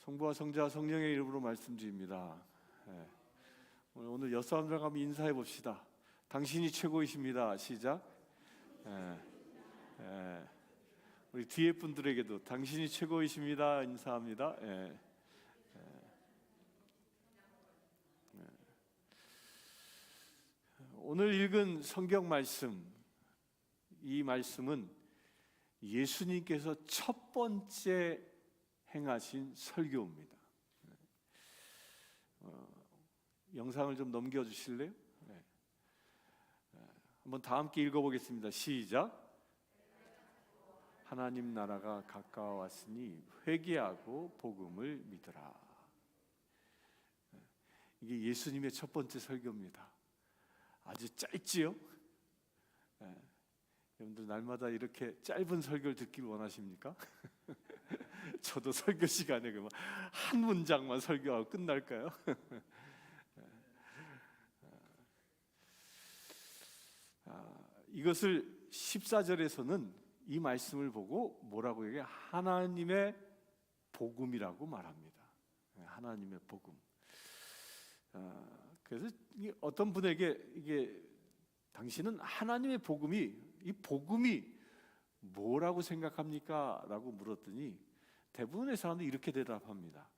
성부와 성자와 성령의 이름으로 말씀드립니다. 오늘 옆 사람들과 한번 인사해 봅시다. 당신이 최고이십니다. 시작. 우리 뒤에 분들에게도 당신이 최고이십니다. 인사합니다. 오늘 읽은 성경 말씀, 이 말씀은 예수님께서 첫 번째 행하신 설교입니다. 영상을 좀 넘겨주실래요? 한번 다 함께 읽어보겠습니다. 시작. 하나님 나라가 가까워왔으니 회개하고 복음을 믿으라. 이게 예수님의 첫 번째 설교입니다. 아주 짧지요? 여러분들 날마다 이렇게 짧은 설교를 듣길 원하십니까? 저도 설교 시간에 그만 한 문장만 설교하고 끝날까요? 이것을 14절에서는 이 말씀을 보고 뭐라고 얘기해요? 하나님의 복음이라고 말합니다. 하나님의 복음. 그래서 어떤 분에게 이게 당신은 하나님의 복음이, 이 복음이 뭐라고 생각합니까? 라고 물었더니 대부분의 사람들이 이렇게 대답합니다.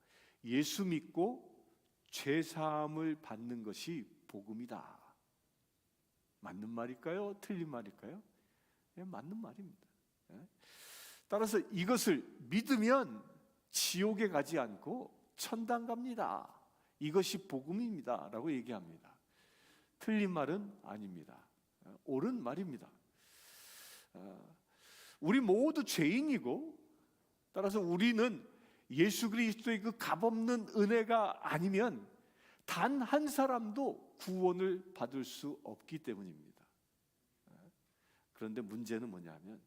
예수 믿고 죄 사함을 받는 것이 복음이다. 맞는 말일까요? 틀린 말일까요? 맞는 말입니다. 따라서 이것을 믿으면 지옥에 가지 않고 천당 갑니다. 이것이 복음입니다. 라고 얘기합니다. 틀린 말은 아닙니다. 옳은 말입니다. 우리 모두 죄인이고, 따라서 우리는 예수 그리스도의 그 값없는 은혜가 아니면 단 한 사람도 구원을 받을 수 없기 때문입니다. 그런데 문제는 뭐냐면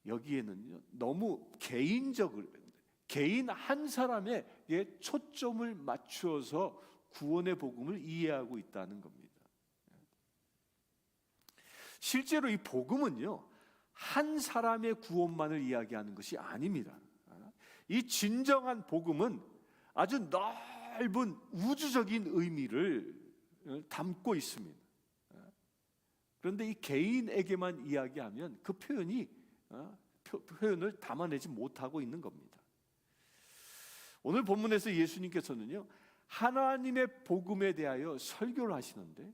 여기에는요, 너무 개인적으로 개인 한 사람에게 초점을 맞추어서 구원의 복음을 이해하고 있다는 겁니다. 실제로 이 복음은요, 한 사람의 구원만을 이야기하는 것이 아닙니다. 이 진정한 복음은 아주 넓은 우주적인 의미를 담고 있습니다. 그런데 이 개인에게만 이야기하면 그 표현을 담아내지 못하고 있는 겁니다. 오늘 본문에서 예수님께서는요, 하나님의 복음에 대하여 설교를 하시는데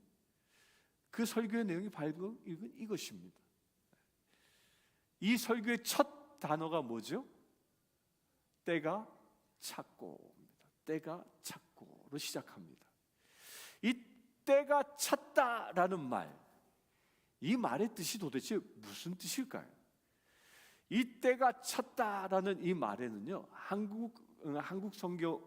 그 설교의 내용이 바로 이것입니다. 이 설교의 첫 단어가 뭐죠? 때가 찼고입니다. 때가 찼고로 시작합니다. 이 때가 찼다라는 말, 이 말의 뜻이 도대체 무슨 뜻일까요? 이 때가 찼다라는 이 말에는요, 한국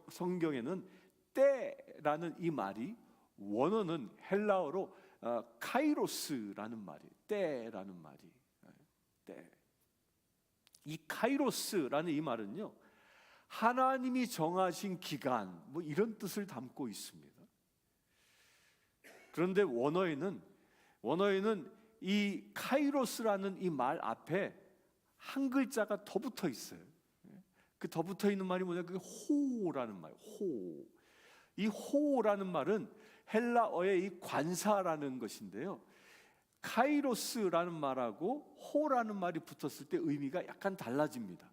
성경에는 때라는 이 말이 원어는 헬라어로 카이로스라는 말이, 때라는 말이, 때. 이 카이로스라는 이 말은요, 하나님이 정하신 기간, 뭐 이런 뜻을 담고 있습니다. 그런데 원어에는 이 카이로스라는 이 말 앞에 한 글자가 더 붙어 있어요. 그 더 붙어 있는 말이 뭐냐? 그게 호라는 말. 이 호라는 말은 헬라어의 이 관사라는 것인데요. 카이로스라는 말하고 호라는 말이 붙었을 때 의미가 약간 달라집니다.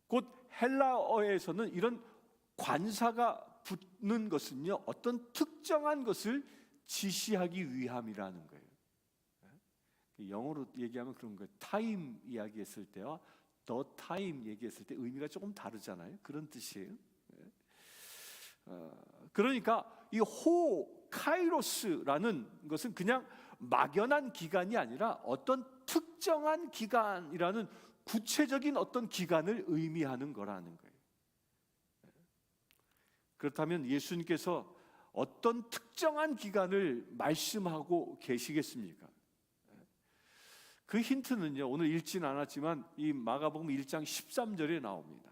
곧 헬라어에서는 이런 관사가 붙는 것은요, 어떤 특정한 것을 지시하기 위함이라는 거예요. 영어로 얘기하면 그런 거예요. 타임 이야기했을 때와 the time 얘기했을 때 의미가 조금 다르잖아요. 그런 뜻이에요. 그러니까 이 카이로스라는 것은 그냥 막연한 기간이 아니라 어떤 특정한 기간이라는 구체적인 어떤 기간을 의미하는 거라는 거예요. 그렇다면 예수님께서 어떤 특정한 기간을 말씀하고 계시겠습니까? 그 힌트는요, 오늘 읽진 않았지만 이 마가복음 1장 13절에 나옵니다.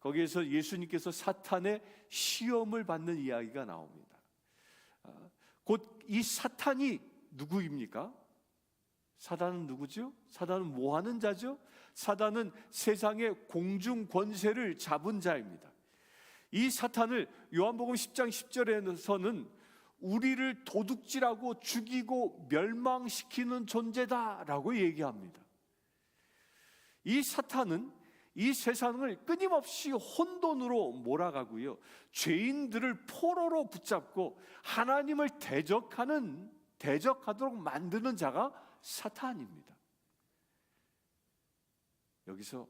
거기에서 예수님께서 사탄의 시험을 받는 이야기가 나옵니다. 곧 이 사탄이 누구입니까? 사단은 누구죠? 사단은 뭐 하는 자죠? 사단은 세상의 공중 권세를 잡은 자입니다. 이 사탄을 요한복음 10장 10절에서는 우리를 도둑질하고 죽이고 멸망시키는 존재다라고 얘기합니다. 이 사탄은 이 세상을 끊임없이 혼돈으로 몰아가고요, 죄인들을 포로로 붙잡고 하나님을 대적하도록 만드는 자가 사탄입니다. 여기서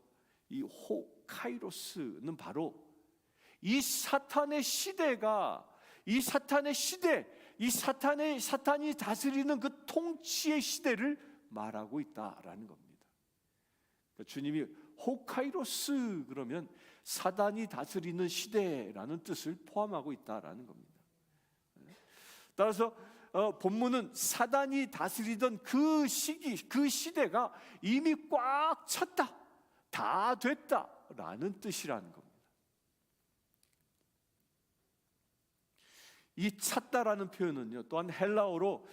이 카이로스는 바로 이 사탄의 시대가, 사탄이 다스리는 그 통치의 시대를 말하고 있다라는 겁니다. 그러니까 주님이 호카이로스 그러면 사단이 다스리는 시대라는 뜻을 포함하고 있다라는 겁니다. 따라서 본문은 사단이 다스리던 그 시기, 그 시대가 이미 꽉 찼다, 다 됐다라는 뜻이라는 겁니다. 이 찼다라는 표현은요, 또한 헬라어로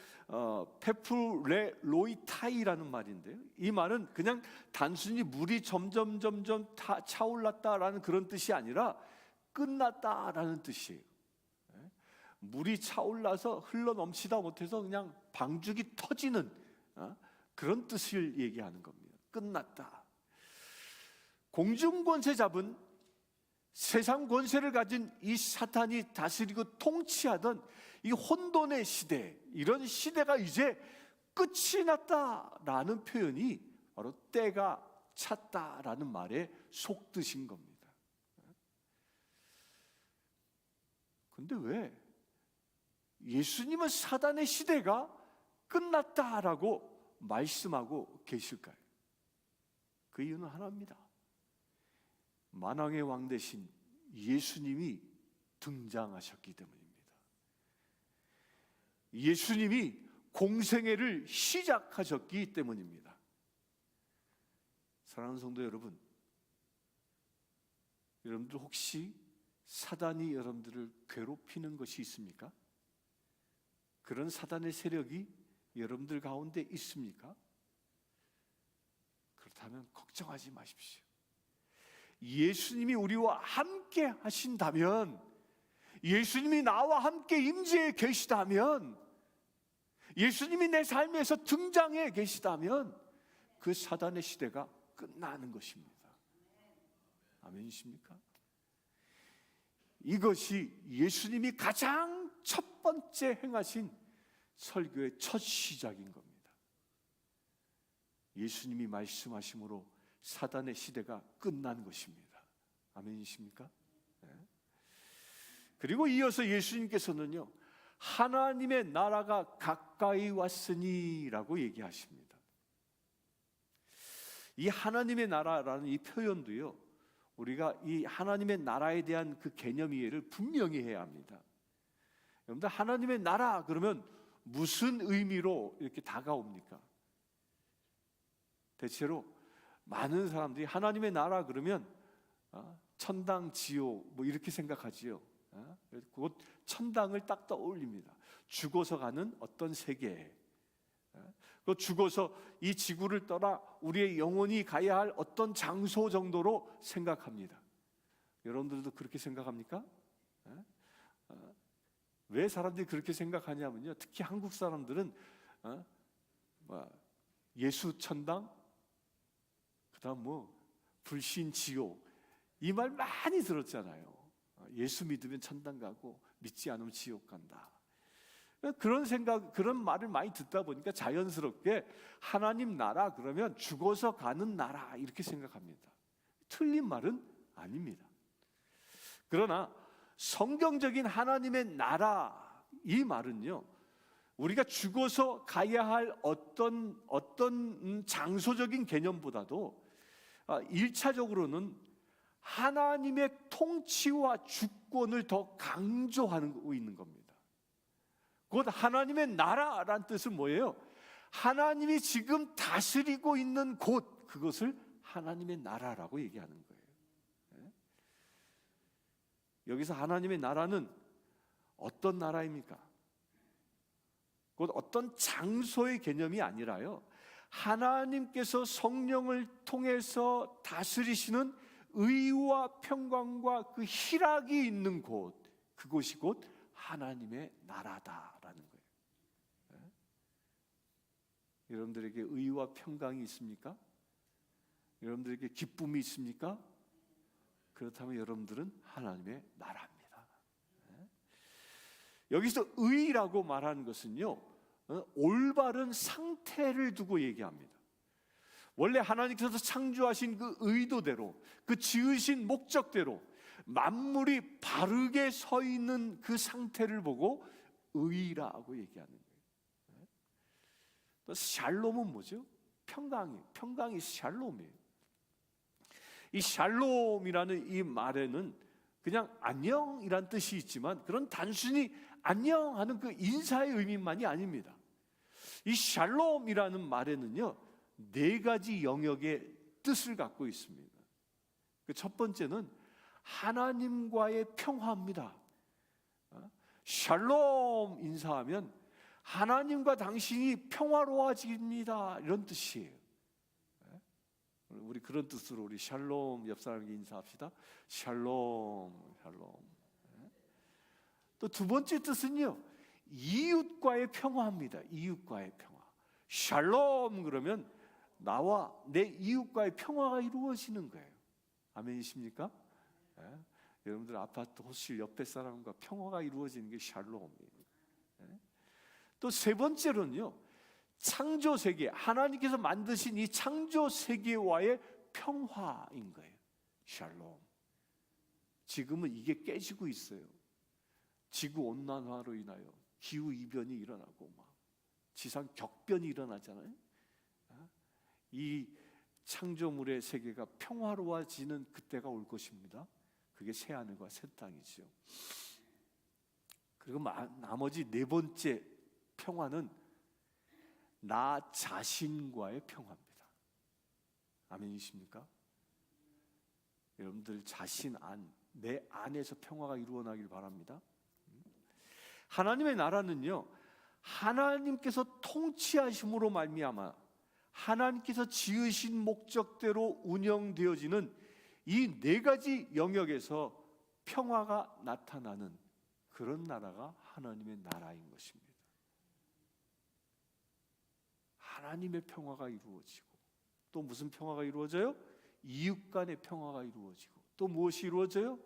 페프레로이타이라는 말인데요, 이 말은 그냥 단순히 물이 점점 차올랐다라는 그런 뜻이 아니라 끝났다라는 뜻이에요. 물이 차올라서 흘러넘치다 못해서 그냥 방죽이 터지는 그런 뜻을 얘기하는 겁니다. 끝났다. 공중권세 잡은, 세상 권세를 가진 이 사탄이 다스리고 통치하던 이 혼돈의 시대, 이런 시대가 이제 끝이 났다라는 표현이 바로 때가 찼다라는 말의 속뜻인 겁니다. 그런데 왜 예수님은 사단의 시대가 끝났다라고 말씀하고 계실까요? 그 이유는 하나입니다. 만왕의 왕 대신 예수님이 등장하셨기 때문입니다. 예수님이 공생애를 시작하셨기 때문입니다. 사랑하는 성도 여러분, 여러분들 혹시 사단이 여러분들을 괴롭히는 것이 있습니까? 그런 사단의 세력이 여러분들 가운데 있습니까? 그렇다면 걱정하지 마십시오. 예수님이 우리와 함께 하신다면, 예수님이 나와 함께 임재해 계시다면, 예수님이 내 삶에서 등장해 계시다면 그 사단의 시대가 끝나는 것입니다. 아멘이십니까? 이것이 예수님이 가장 첫 번째 행하신 설교의 첫 시작인 겁니다. 예수님이 말씀하심으로 사단의 시대가 끝난 것입니다. 아멘이십니까? 네. 그리고 이어서 예수님께서는요, 하나님의 나라가 가까이 왔으니 라고 얘기하십니다. 이 하나님의 나라라는 이 표현도요, 우리가 이 하나님의 나라에 대한 그 개념 이해를 분명히 해야 합니다. 여러분들, 하나님의 나라 그러면 무슨 의미로 이렇게 다가옵니까? 대체로 많은 사람들이 하나님의 나라 그러면 천당, 지옥 뭐 이렇게 생각하지요. 곧 천당을 딱 떠올립니다. 죽어서 가는 어떤 세계, 그 죽어서 이 지구를 떠나 우리의 영혼이 가야 할 어떤 장소 정도로 생각합니다. 여러분들도 그렇게 생각합니까? 왜 사람들이 그렇게 생각하냐면요, 특히 한국 사람들은 예수 천당, 그다음 불신 지옥, 이 말 많이 들었잖아요. 예수 믿으면 천당 가고 믿지 않으면 지옥 간다. 그런 생각, 그런 말을 많이 듣다 보니까 자연스럽게 하나님 나라 그러면 죽어서 가는 나라 이렇게 생각합니다. 틀린 말은 아닙니다. 그러나 성경적인 하나님의 나라, 이 말은요, 우리가 죽어서 가야 할 어떤 장소적인 개념보다도 1차적으로는 하나님의 통치와 주권을 더 강조하고 있는 겁니다. 곧 하나님의 나라라는 뜻은 뭐예요? 하나님이 지금 다스리고 있는 곳, 그것을 하나님의 나라라고 얘기하는 거예요. 여기서 하나님의 나라는 어떤 나라입니까? 곧 어떤 장소의 개념이 아니라요, 하나님께서 성령을 통해서 다스리시는 의와 평강과 그 희락이 있는 곳, 그곳이 곧 하나님의 나라다라는 거예요. 네? 여러분들에게 의와 평강이 있습니까? 여러분들에게 기쁨이 있습니까? 그렇다면 여러분들은 하나님의 나라입니다. 네? 여기서 의라고 말하는 것은요, 올바른 상태를 두고 얘기합니다. 원래 하나님께서 창조하신 그 의도대로, 그 지으신 목적대로 만물이 바르게 서 있는 그 상태를 보고 의라고 얘기하는 거예요. 또 샬롬은 뭐죠? 평강이 샬롬이에요. 이 샬롬이라는 이 말에는 그냥 안녕이란 뜻이 있지만 그런 단순히 안녕하는 그 인사의 의미만이 아닙니다. 이 샬롬이라는 말에는요, 4가지 영역의 뜻을 갖고 있습니다. 그 첫 번째는 하나님과의 평화입니다. 샬롬 인사하면 하나님과 당신이 평화로워집니다, 이런 뜻이에요. 우리 그런 뜻으로 우리 샬롬 옆 사람에게 인사합시다. 샬롬, 샬롬. 또 두 번째 뜻은요, 이웃과의 평화입니다. 이웃과의 평화. 샬롬 그러면 나와 내 이웃과의 평화가 이루어지는 거예요. 아멘이십니까? 네? 여러분들 아파트 호실 옆에 사람과 평화가 이루어지는 게 샬롬이에요. 네? 또 세 번째로는요, 창조 세계, 하나님께서 만드신 이 창조 세계와의 평화인 거예요. 샬롬. 지금은 이게 깨지고 있어요. 지구 온난화로 인하여 기후 이변이 일어나고 막 지상 격변이 일어나잖아요. 이 창조물의 세계가 평화로워지는 그때가 올 것입니다. 그게 새 하늘과 새 땅이죠. 그리고 나머지 4번째 평화는 나 자신과의 평화입니다. 아멘이십니까? 여러분들 자신 내 안에서 평화가 이루어나길 바랍니다. 하나님의 나라는요, 하나님께서 통치하심으로 말미암아 하나님께서 지으신 목적대로 운영되어지는 이 4가지 영역에서 평화가 나타나는 그런 나라가 하나님의 나라인 것입니다. 하나님의 평화가 이루어지고, 또 무슨 평화가 이루어져요? 이웃 간의 평화가 이루어지고, 또 무엇이 이루어져요?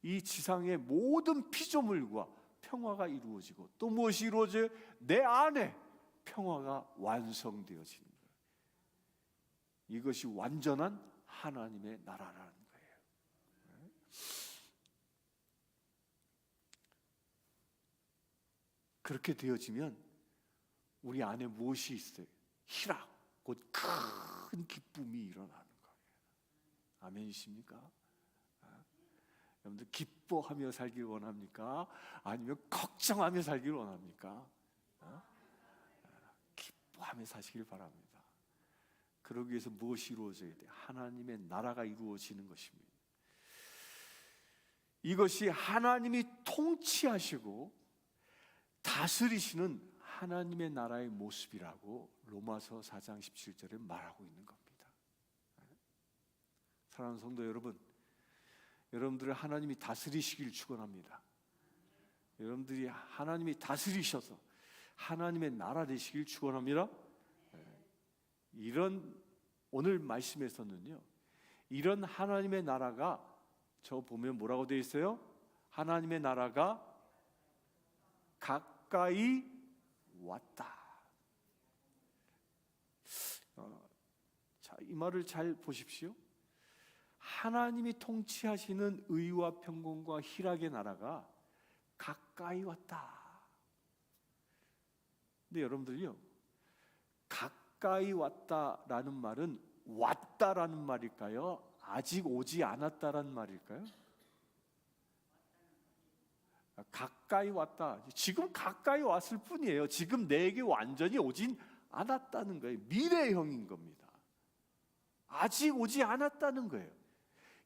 이 지상의 모든 피조물과 평화가 이루어지고, 또 무엇이 이루어져요? 내 안에 평화가 완성되어지는 거예요. 이것이 완전한 하나님의 나라라는 거예요. 그렇게 되어지면 우리 안에 무엇이 있어요? 희락, 곧 큰 기쁨이 일어나는 거예요. 아멘이십니까? 여러분들 기뻐하며 살길 원합니까? 아니면 걱정하며 살길 원합니까? 기뻐하며 사시길 바랍니다. 그러기 위해서 무엇이 이루어져야 돼요? 하나님의 나라가 이루어지는 것입니다. 이것이 하나님이 통치하시고 다스리시는 하나님의 나라의 모습이라고 로마서 4장 17절에 말하고 있는 겁니다. 사랑하는 성도 여러분, 여러분들을 하나님이 다스리시길 축원합니다. 여러분들이 하나님이 다스리셔서 하나님의 나라 되시길 축원합니다. 이런 오늘 말씀에서는요, 이런 하나님의 나라가, 저 보면 뭐라고 되어 있어요? 하나님의 나라가 가까이 왔다. 자, 이 말을 잘 보십시오. 하나님이 통치하시는 의와 평강과 희락의 나라가 가까이 왔다. 근데 여러분들요, 가까이 왔다라는 말은 왔다라는 말일까요? 아직 오지 않았다라는 말일까요? 가까이 왔다. 지금 가까이 왔을 뿐이에요. 지금 내게 완전히 오진 않았다는 거예요. 미래형인 겁니다. 아직 오지 않았다는 거예요.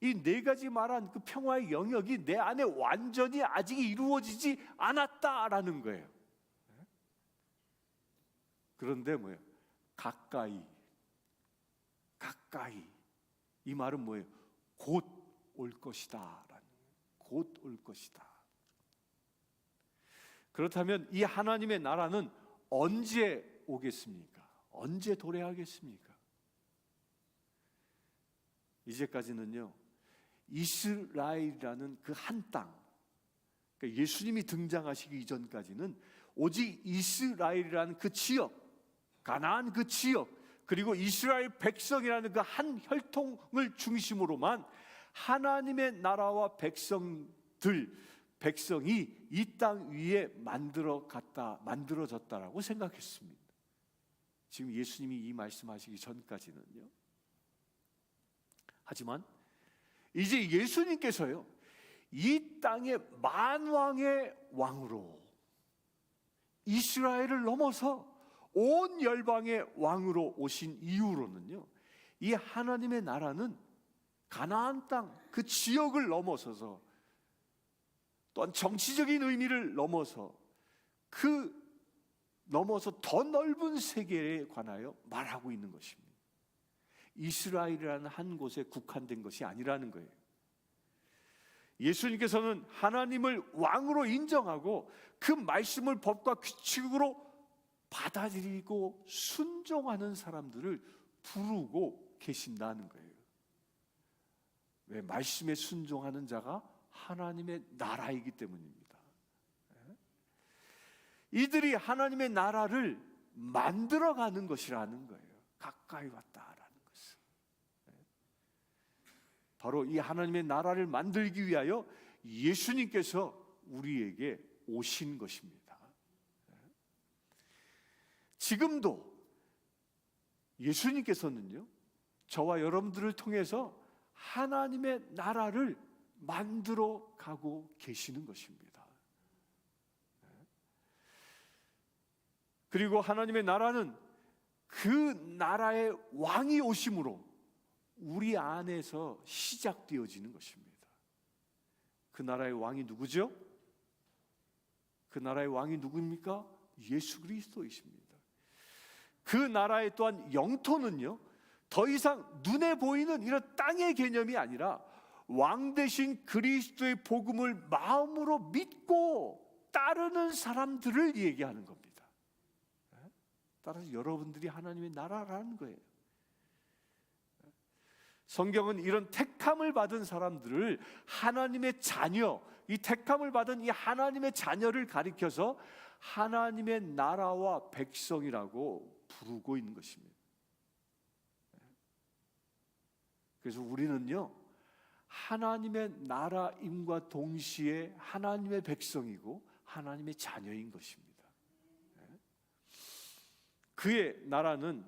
이 4가지 말한 그 평화의 영역이 내 안에 완전히 아직 이루어지지 않았다라는 거예요. 그런데 뭐예요? 가까이, 가까이. 이 말은 뭐예요? 곧 올 것이다. 곧 올 것이다. 그렇다면 이 하나님의 나라는 언제 오겠습니까? 언제 도래하겠습니까? 이제까지는요, 이스라엘이라는 그 한 땅, 그러니까 예수님이 등장하시기 이전까지는 오직 이스라엘이라는 그 지역, 가나안 그 지역, 그리고 이스라엘 백성이라는 그 한 혈통을 중심으로만 하나님의 나라와 백성이 이 땅 위에 만들어졌다라고 생각했습니다. 지금 예수님이 이 말씀하시기 전까지는요. 하지만 이제 예수님께서요, 이 땅의 만왕의 왕으로 이스라엘을 넘어서 온 열방의 왕으로 오신 이후로는요, 이 하나님의 나라는 가나안 땅 그 지역을 넘어서서 또한 정치적인 의미를 넘어서 더 넓은 세계에 관하여 말하고 있는 것입니다. 이스라엘이라는 한 곳에 국한된 것이 아니라는 거예요. 예수님께서는 하나님을 왕으로 인정하고 그 말씀을 법과 규칙으로 받아들이고 순종하는 사람들을 부르고 계신다는 거예요. 왜? 말씀에 순종하는 자가 하나님의 나라이기 때문입니다. 이들이 하나님의 나라를 만들어가는 것이라는 거예요. 가까이 왔다라는 것은. 바로 이 하나님의 나라를 만들기 위하여 예수님께서 우리에게 오신 것입니다. 지금도 예수님께서는요, 저와 여러분들을 통해서 하나님의 나라를 만들어 가고 계시는 것입니다. 그리고 하나님의 나라는 그 나라의 왕이 오심으로 우리 안에서 시작되어지는 것입니다. 그 나라의 왕이 누구죠? 그 나라의 왕이 누구입니까? 예수 그리스도이십니다. 그 나라의 또한 영토는요, 더 이상 눈에 보이는 이런 땅의 개념이 아니라 왕 대신 그리스도의 복음을 마음으로 믿고 따르는 사람들을 얘기하는 겁니다. 따라서 여러분들이 하나님의 나라라는 거예요. 성경은 이런 택함을 받은 사람들을 하나님의 자녀, 이 택함을 받은 이 하나님의 자녀를 가리켜서 하나님의 나라와 백성이라고 부르고 있는 것입니다. 그래서 우리는요, 하나님의 나라임과 동시에 하나님의 백성이고 하나님의 자녀인 것입니다. 그의 나라는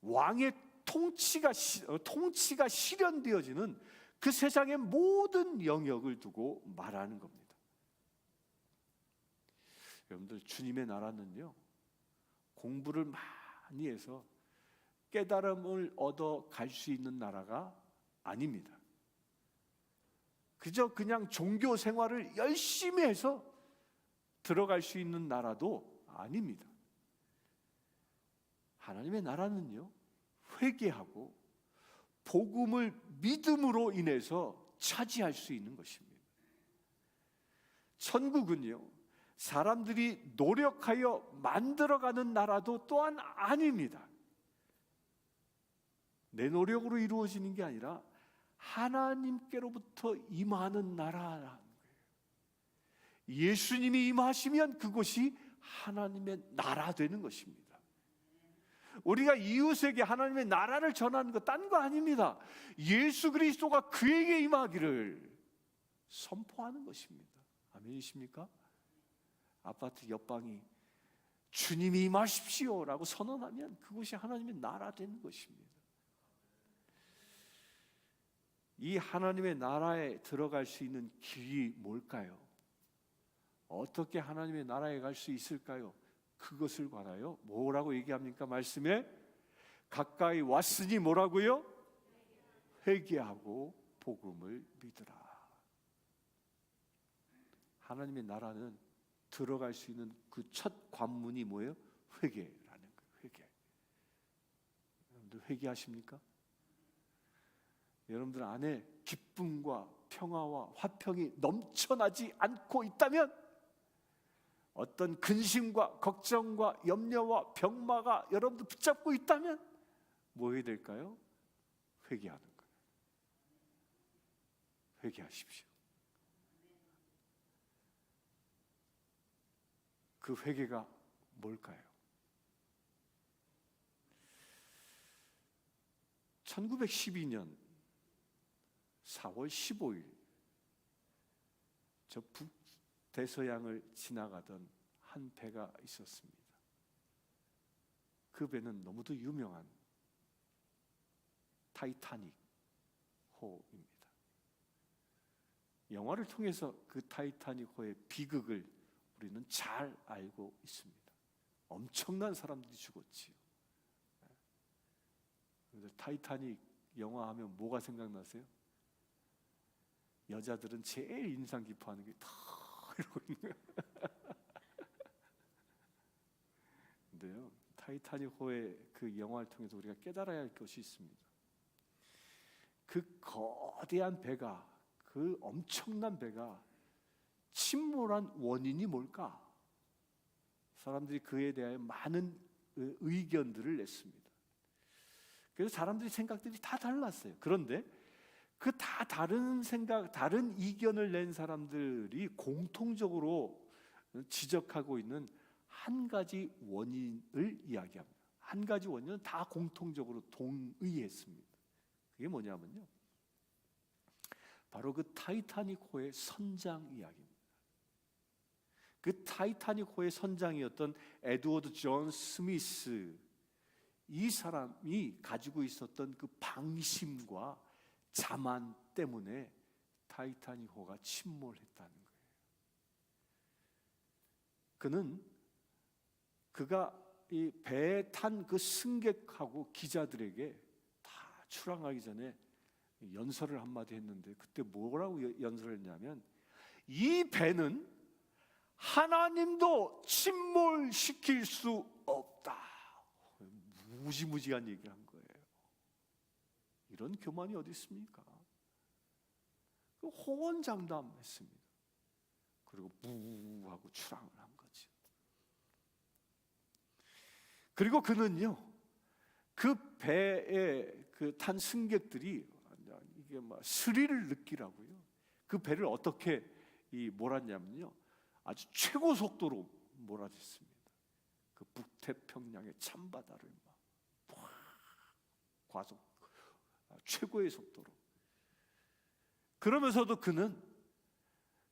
왕의 통치가 실현되어지는 그 세상의 모든 영역을 두고 말하는 겁니다. 여러분들, 주님의 나라는요, 공부를 많이 해서 깨달음을 얻어 갈 수 있는 나라가 아닙니다. 그냥 종교 생활을 열심히 해서 들어갈 수 있는 나라도 아닙니다. 하나님의 나라는요, 회개하고 복음을 믿음으로 인해서 차지할 수 있는 것입니다. 천국은요, 사람들이 노력하여 만들어가는 나라도 또한 아닙니다. 내 노력으로 이루어지는 게 아니라 하나님께로부터 임하는 나라라는 거예요. 예수님이 임하시면 그것이 하나님의 나라 되는 것입니다. 우리가 이웃에게 하나님의 나라를 전하는 것 딴 거 아닙니다. 예수 그리스도가 그에게 임하기를 선포하는 것입니다. 아멘이십니까? 아파트 옆방이 주님이 임하십시오라고 선언하면 그것이 하나님의 나라 되는 것입니다. 이 하나님의 나라에 들어갈 수 있는 길이 뭘까요? 어떻게 하나님의 나라에 갈 수 있을까요? 그것을 관하여 뭐라고 얘기합니까? 말씀에 가까이 왔으니 뭐라고요? 회개하고 복음을 믿으라. 하나님의 나라는 들어갈 수 있는 그 첫 관문이 뭐예요? 회개라는 거예요. 회개. 회개하십니까? 여러분들 안에 기쁨과 평화와 화평이 넘쳐나지 않고 있다면, 어떤 근심과 걱정과 염려와 병마가 여러분들 붙잡고 있다면 뭐 해야 될까요? 회개하는 거예요. 회개하십시오. 그 회개가 뭘까요? 1912년 4월 15일 저 북대서양을 지나가던 한 배가 있었습니다. 그 배는 너무도 유명한 타이타닉 호입니다. 영화를 통해서 그 타이타닉 호의 비극을 우리는 잘 알고 있습니다. 엄청난 사람들이 죽었지요. 타이타닉 영화 하면 뭐가 생각나세요? 여자들은 제일 인상 깊어하는 게 더 이러고 있는 거예요. 근데요, 타이타닉호의 그 영화를 통해서 우리가 깨달아야 할 것이 있습니다. 그 거대한 배가, 그 엄청난 배가 침몰한 원인이 뭘까? 사람들이 그에 대하여 많은 의견들을 냈습니다. 그래서 사람들이 생각들이 다 달랐어요. 그런데 그 다 다른 생각, 다른 이견을 낸 사람들이 공통적으로 지적하고 있는 한 가지 원인을 이야기합니다. 한 가지 원인은 다 공통적으로 동의했습니다. 그게 뭐냐면요, 바로 그 타이타닉호의 선장 이야기입니다. 그 타이타닉호의 선장이었던 에드워드 존 스미스, 이 사람이 가지고 있었던 그 방심과 자만 때문에 타이타닉호가 침몰했다는 거예요. 그가 이 배에 탄 그 승객하고 기자들에게 다 출항하기 전에 연설을 한마디 했는데, 그때 뭐라고 연설을 했냐면, 이 배는 하나님도 침몰시킬 수 없다. 무지무지한 얘기를 한 거예요. 이런 교만이 어디 있습니까? 호언장담했습니다. 그리고 무하고 출항을 한 거죠. 그리고 그는요, 그 배에 그 탄 승객들이 이게 막 스릴을 느끼라고요, 그 배를 어떻게 몰았냐면요, 아주 최고 속도로 몰아댔습니다. 그 북태평양의 찬바다를 막 과속 최고의 속도로. 그러면서도 그는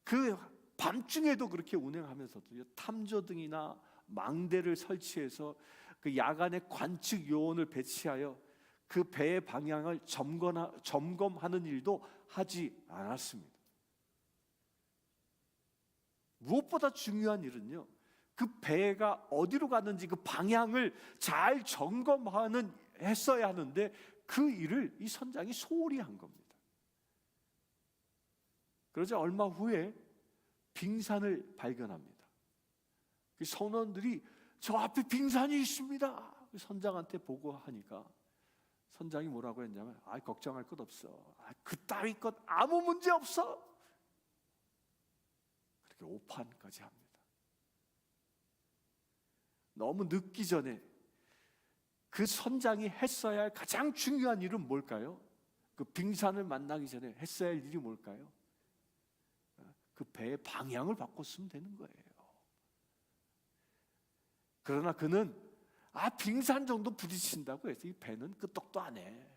그 밤중에도 그렇게 운행하면서도 탐조등이나 망대를 설치해서 그 야간의 관측 요원을 배치하여 그 배의 방향을 점검하는 일도 하지 않았습니다. 무엇보다 중요한 일은요, 그 배가 어디로 가는지 그 방향을 잘 점검하는 했어야 하는데, 그 일을 이 선장이 소홀히 한 겁니다. 그러자 얼마 후에 빙산을 발견합니다. 그 선원들이 저 앞에 빙산이 있습니다. 선장한테 보고하니까 선장이 뭐라고 했냐면, 걱정할 것 없어. 그따위 것 아무 문제 없어. 그렇게 오판까지 합니다. 너무 늦기 전에 그 선장이 했어야 할 가장 중요한 일은 뭘까요? 그 빙산을 만나기 전에 했어야 할 일이 뭘까요? 그 배의 방향을 바꿨으면 되는 거예요. 그러나 그는 빙산 정도 부딪힌다고 해서 이 배는 끄떡도 안 해.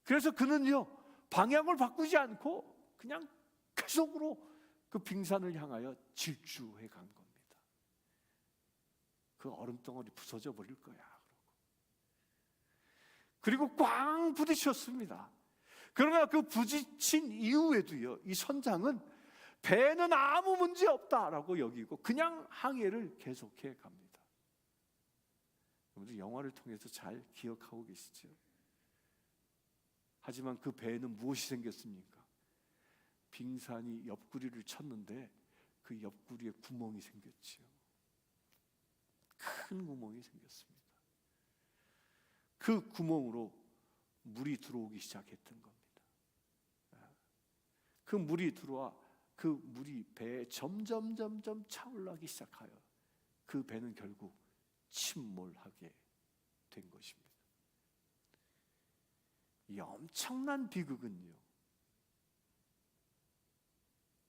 그래서 그는요, 방향을 바꾸지 않고 그냥 계속으로 그 빙산을 향하여 질주해 간 겁니다. 그 얼음덩어리 부서져 버릴 거야. 그리고 꽝 부딪혔습니다. 그러나 그 부딪힌 이후에도요, 이 선장은 배는 아무 문제 없다라고 여기고 그냥 항해를 계속해 갑니다. 여러분들 영화를 통해서 잘 기억하고 계시죠? 하지만 그 배에는 무엇이 생겼습니까? 빙산이 옆구리를 쳤는데 그 옆구리에 구멍이 생겼지요. 큰 구멍이 생겼습니다. 그 구멍으로 물이 들어오기 시작했던 겁니다. 그 물이 들어와 그 물이 배에 점점 차올라기 시작하여 그 배는 결국 침몰하게 된 것입니다. 이 엄청난 비극은요,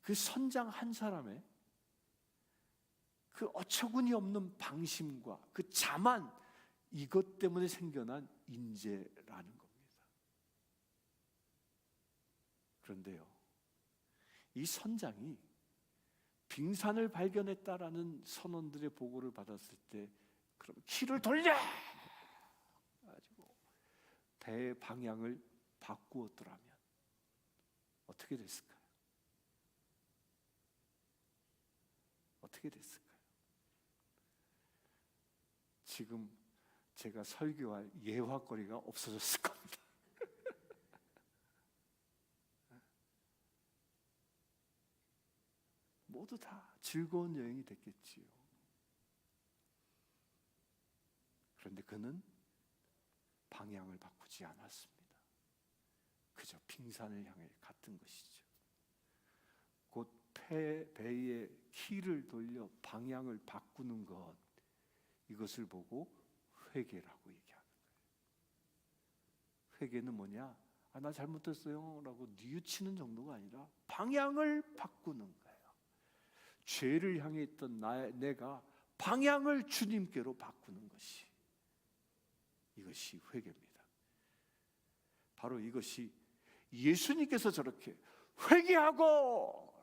그 선장 한 사람의 그 어처구니 없는 방심과 그 자만, 이것 때문에 생겨난 인재라는 겁니다. 그런데요, 이 선장이 빙산을 발견했다라는 선원들의 보고를 받았을 때, 그럼 키를 돌려 가지고 배의 방향을 바꾸었더라면 어떻게 됐을까요? 어떻게 됐을까요? 지금 제가 설교할 예화거리가 없어졌을 겁니다. 모두 다 즐거운 여행이 됐겠지요. 그런데 그는 방향을 바꾸지 않았습니다. 그저 빙산을 향해 갔던 것이죠. 곧 배의 키를 돌려 방향을 바꾸는 것, 이것을 보고 회개라고 얘기하는 거예요. 회개는 뭐냐? 나 잘못했어요 라고 뉘우치는 정도가 아니라 방향을 바꾸는 거예요. 죄를 향해 있던 내가 방향을 주님께로 바꾸는 것이, 이것이 회개입니다. 바로 이것이 예수님께서 저렇게 회개하고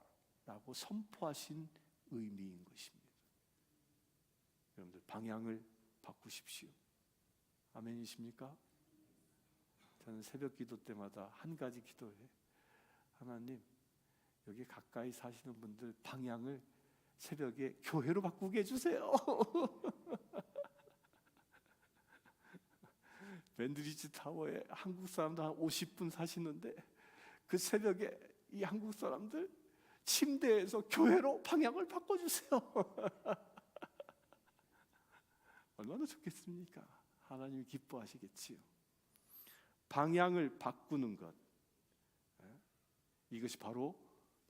라고 선포하신 의미인 것입니다. 여러분들 방향을 바꾸십시오. 아멘이십니까? 저는 새벽 기도 때마다 한 가지 기도해. 하나님, 여기 가까이 사시는 분들 방향을 새벽에 교회로 바꾸게 해주세요. 밴드리지 타워에 한국 사람들 한 50분 사시는데 그 새벽에 이 한국 사람들 침대에서 교회로 방향을 바꿔주세요. 얼마나 좋겠습니까? 하나님이 기뻐하시겠지요. 방향을 바꾸는 것, 이것이 바로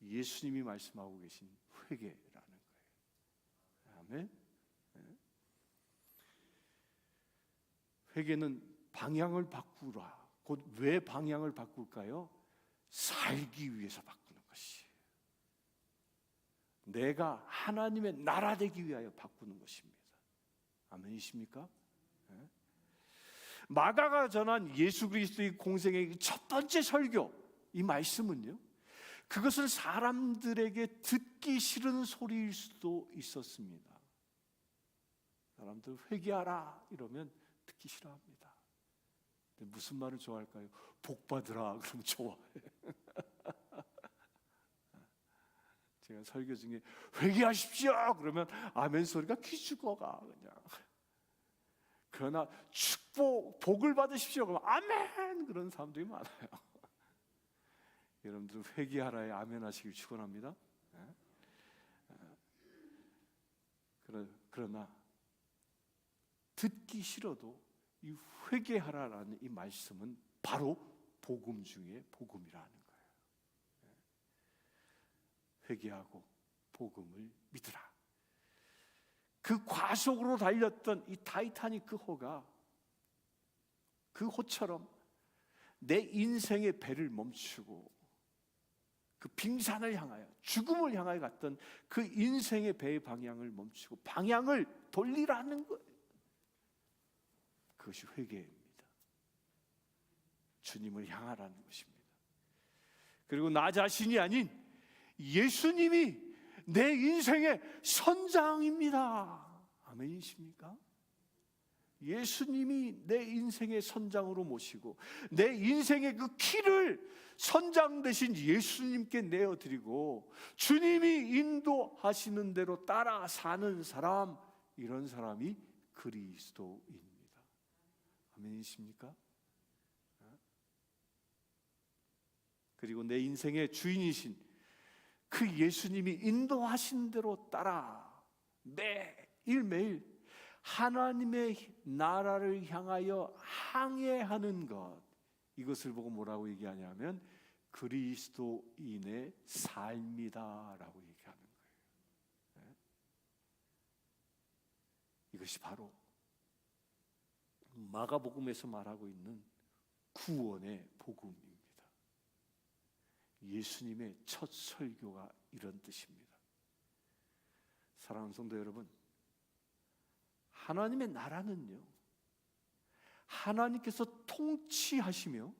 예수님이 말씀하고 계신 회개라는 거예요. 아멘. 회개는 방향을 바꾸라. 곧 왜 방향을 바꿀까요? 살기 위해서 바꾸는 것이, 내가 하나님의 나라 되기 위하여 바꾸는 것입니다. 아멘이십니까? 마가가 전한 예수 그리스도의 공생의 첫 번째 설교, 이 말씀은요, 그것은 사람들에게 듣기 싫은 소리일 수도 있었습니다. 사람들 회개하라 이러면 듣기 싫어합니다. 근데 무슨 말을 좋아할까요? 복 받으라 그러면 좋아해. 제가 설교 중에 회개하십시오 그러면 아멘 소리가 귀 죽어가 그냥. 그러나 축복, 복을 받으십시오 그러면 아멘 그런 사람들이 많아요. 여러분들 회개하라에 아멘 하시길 축원합니다. 그러나 듣기 싫어도 이 회개하라라는 이 말씀은 바로 복음 중에 복음이라는 거예요. 회개하고 복음을 믿으라. 그 과속으로 달렸던 이 타이타닉 호가 그 호처럼 내 인생의 배를 멈추고 그 빙산을 향하여, 죽음을 향하여 갔던 그 인생의 배의 방향을 멈추고 방향을 돌리라는 거예요. 그것이 회개입니다. 주님을 향하라는 것입니다. 그리고 나 자신이 아닌 예수님이 내 인생의 선장입니다. 아멘이십니까? 예수님이 내 인생의 선장으로 모시고 내 인생의 그 키를 선장 되신 예수님께 내어드리고 주님이 인도하시는 대로 따라 사는 사람, 이런 사람이 그리스도입니다. 아멘이십니까? 그리고 내 인생의 주인이신 그 예수님이 인도하신 대로 따라 매일매일 하나님의 나라를 향하여 항해하는 것, 이것을 보고 뭐라고 얘기하냐면 그리스도인의 삶이다라고 얘기하는 거예요. 이것이 바로 마가복음에서 말하고 있는 구원의 복음입니다. 예수님의 첫 설교가 이런 뜻입니다. 사랑하는 성도 여러분, 하나님의 나라는요, 하나님께서 통치하시며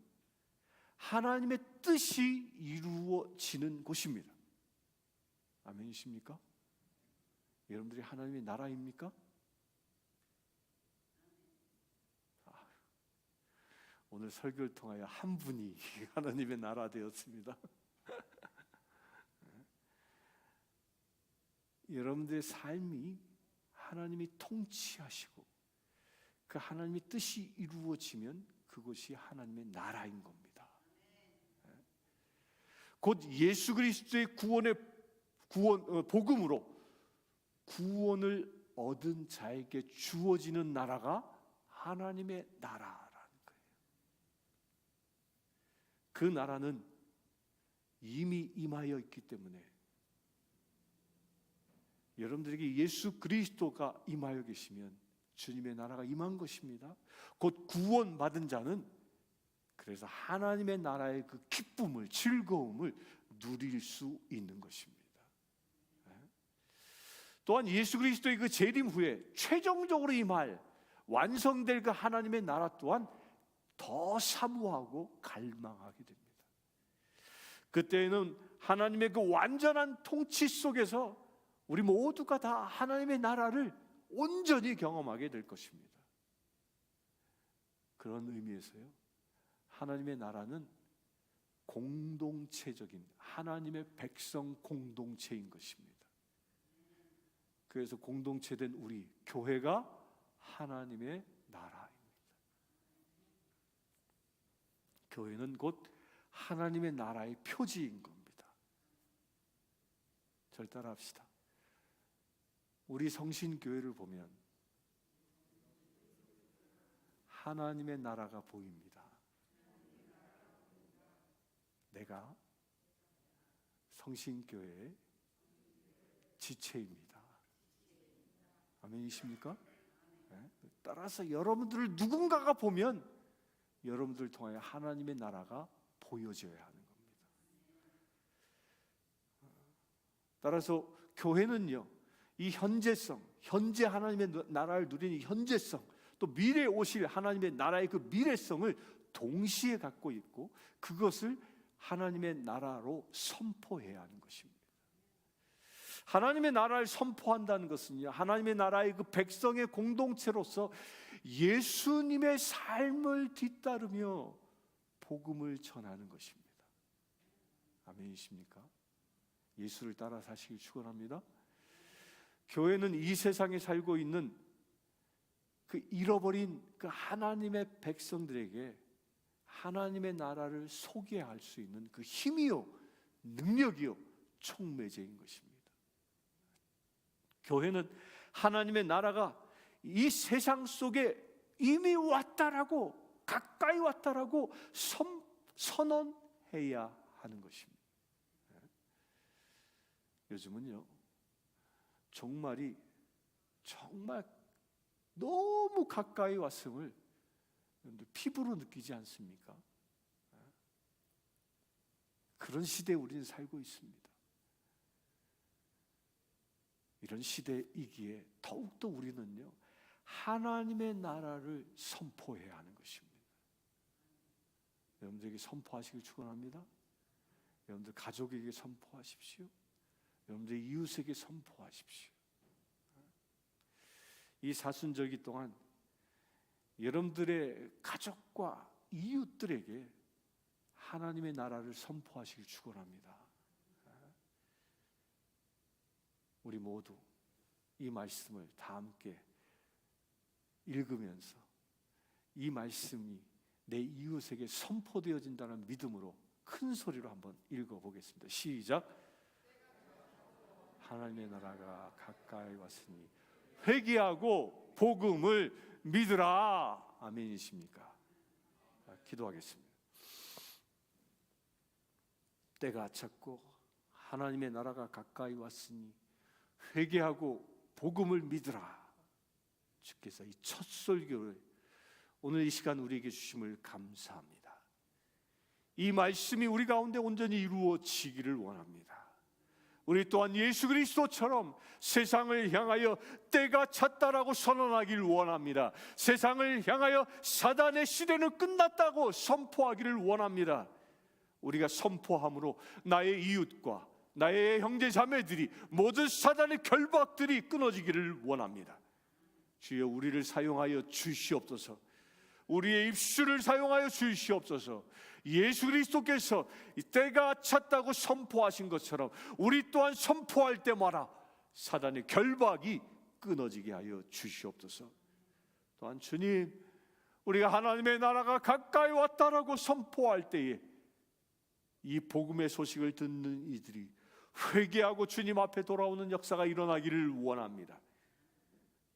하나님의 뜻이 이루어지는 곳입니다. 아멘이십니까? 여러분들이 하나님의 나라입니까? 오늘 설교를 통하여 한 분이 하나님의 나라 되었습니다. 여러분들의 삶이 하나님이 통치하시고 그 하나님의 뜻이 이루어지면 그것이 하나님의 나라인 겁니다. 곧 예수 그리스도의 복음으로 구원을 얻은 자에게 주어지는 나라가 하나님의 나라라는 거예요. 그 나라는 이미 임하여 있기 때문에 여러분들에게 예수 그리스도가 임하여 계시면 주님의 나라가 임한 것입니다. 곧 구원받은 자는 그래서 하나님의 나라의 그 기쁨을, 즐거움을 누릴 수 있는 것입니다. 또한 예수 그리스도의 그 재림 후에 최종적으로 임할 완성될 그 하나님의 나라 또한 더 사모하고 갈망하게 됩니다. 그때는 하나님의 그 완전한 통치 속에서 우리 모두가 다 하나님의 나라를 온전히 경험하게 될 것입니다. 그런 의미에서요, 하나님의 나라는 공동체적인 하나님의 백성 공동체인 것입니다. 그래서 공동체된 우리 교회가 하나님의 나라입니다. 교회는 곧 하나님의 나라의 표지인 겁니다. 절 따라합시다. 우리 성신교회를 보면 하나님의 나라가 보입니다. 내가 성신교회의 지체입니다. 아멘이십니까? 네? 따라서 여러분들을 누군가가 보면 여러분들을 통하여 하나님의 나라가 보여져야 하는 겁니다. 따라서 교회는요, 이 현재성, 현재 하나님의 나라를 누리는 현재성, 또 미래에 오실 하나님의 나라의 그 미래성을 동시에 갖고 있고 그것을 하나님의 나라로 선포해야 하는 것입니다. 하나님의 나라를 선포한다는 것은요, 하나님의 나라의 그 백성의 공동체로서 예수님의 삶을 뒤따르며 복음을 전하는 것입니다. 아멘이십니까? 예수를 따라 사시길 축원합니다. 교회는 이 세상에 살고 있는 그 잃어버린 그 하나님의 백성들에게 하나님의 나라를 소개할 수 있는 그 힘이요, 능력이요, 촉매제인 것입니다. 교회는 하나님의 나라가 이 세상 속에 이미 왔다라고, 가까이 왔다라고 선언해야 하는 것입니다. 요즘은요, 정말 너무 가까이 왔음을 피부로 느끼지 않습니까? 그런 시대에 우리는 살고 있습니다. 이런 시대이기에 더욱더 우리는요, 하나님의 나라를 선포해야 하는 것입니다. 여러분들에게 선포하시길 축원합니다. 여러분들 가족에게 선포하십시오. 여러분들 이웃에게 선포하십시오. 이 사순절기 동안 여러분들의 가족과 이웃들에게 하나님의 나라를 선포하시길 축원합니다. 우리 모두 이 말씀을 다 함께 읽으면서 이 말씀이 내 이웃에게 선포되어진다는 믿음으로 큰 소리로 한번 읽어보겠습니다. 시작. 하나님의 나라가 가까이 왔으니 회개하고 복음을 믿으라. 아멘이십니까? 기도하겠습니다. 때가 찼고 하나님의 나라가 가까이 왔으니 회개하고 복음을 믿으라. 주께서 이 첫 설교를 오늘 이 시간 우리에게 주심을 감사합니다. 이 말씀이 우리 가운데 온전히 이루어지기를 원합니다. 우리 또한 예수 그리스도처럼 세상을 향하여 때가 찼다라고 선언하기를 원합니다. 세상을 향하여 사단의 시대는 끝났다고 선포하기를 원합니다. 우리가 선포함으로 나의 이웃과 나의 형제 자매들이 모든 사단의 결박들이 끊어지기를 원합니다. 주여 우리를 사용하여 주시옵소서. 우리의 입술을 사용하여 주시옵소서. 예수 그리스도께서 때가 찼다고 선포하신 것처럼 우리 또한 선포할 때마다 사단의 결박이 끊어지게 하여 주시옵소서. 또한 주님, 우리가 하나님의 나라가 가까이 왔다라고 선포할 때에 이 복음의 소식을 듣는 이들이 회개하고 주님 앞에 돌아오는 역사가 일어나기를 원합니다.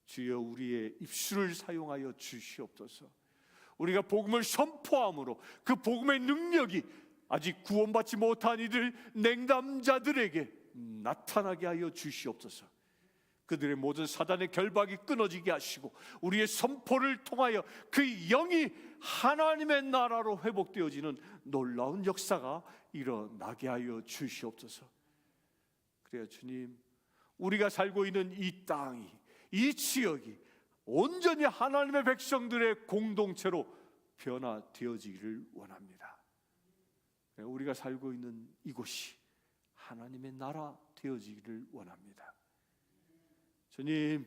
주여 우리의 입술을 사용하여 주시옵소서. 우리가 복음을 선포함으로 그 복음의 능력이 아직 구원받지 못한 이들 냉담자들에게 나타나게 하여 주시옵소서. 그들의 모든 사단의 결박이 끊어지게 하시고 우리의 선포를 통하여 그 영이 하나님의 나라로 회복되어지는 놀라운 역사가 일어나게 하여 주시옵소서. 그래야 주님, 우리가 살고 있는 이 땅이, 이 지역이 온전히 하나님의 백성들의 공동체로 변화되어지기를 원합니다. 우리가 살고 있는 이곳이 하나님의 나라 되어지기를 원합니다. 주님,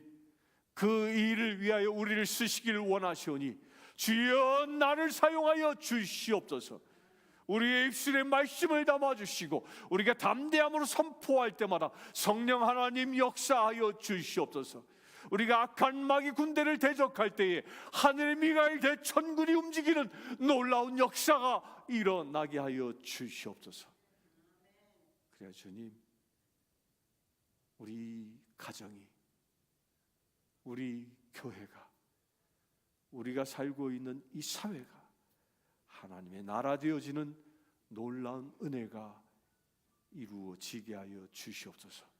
그 일을 위하여 우리를 쓰시기를 원하시오니 주여 나를 사용하여 주시옵소서. 우리의 입술에 말씀을 담아주시고 우리가 담대함으로 선포할 때마다 성령 하나님 역사하여 주시옵소서. 우리가 악한 마귀 군대를 대적할 때에 하늘의 미가엘 대천군이 움직이는 놀라운 역사가 일어나게 하여 주시옵소서. 그래야 주님, 우리 가정이, 우리 교회가, 우리가 살고 있는 이 사회가 하나님의 나라 되어지는 놀라운 은혜가 이루어지게 하여 주시옵소서.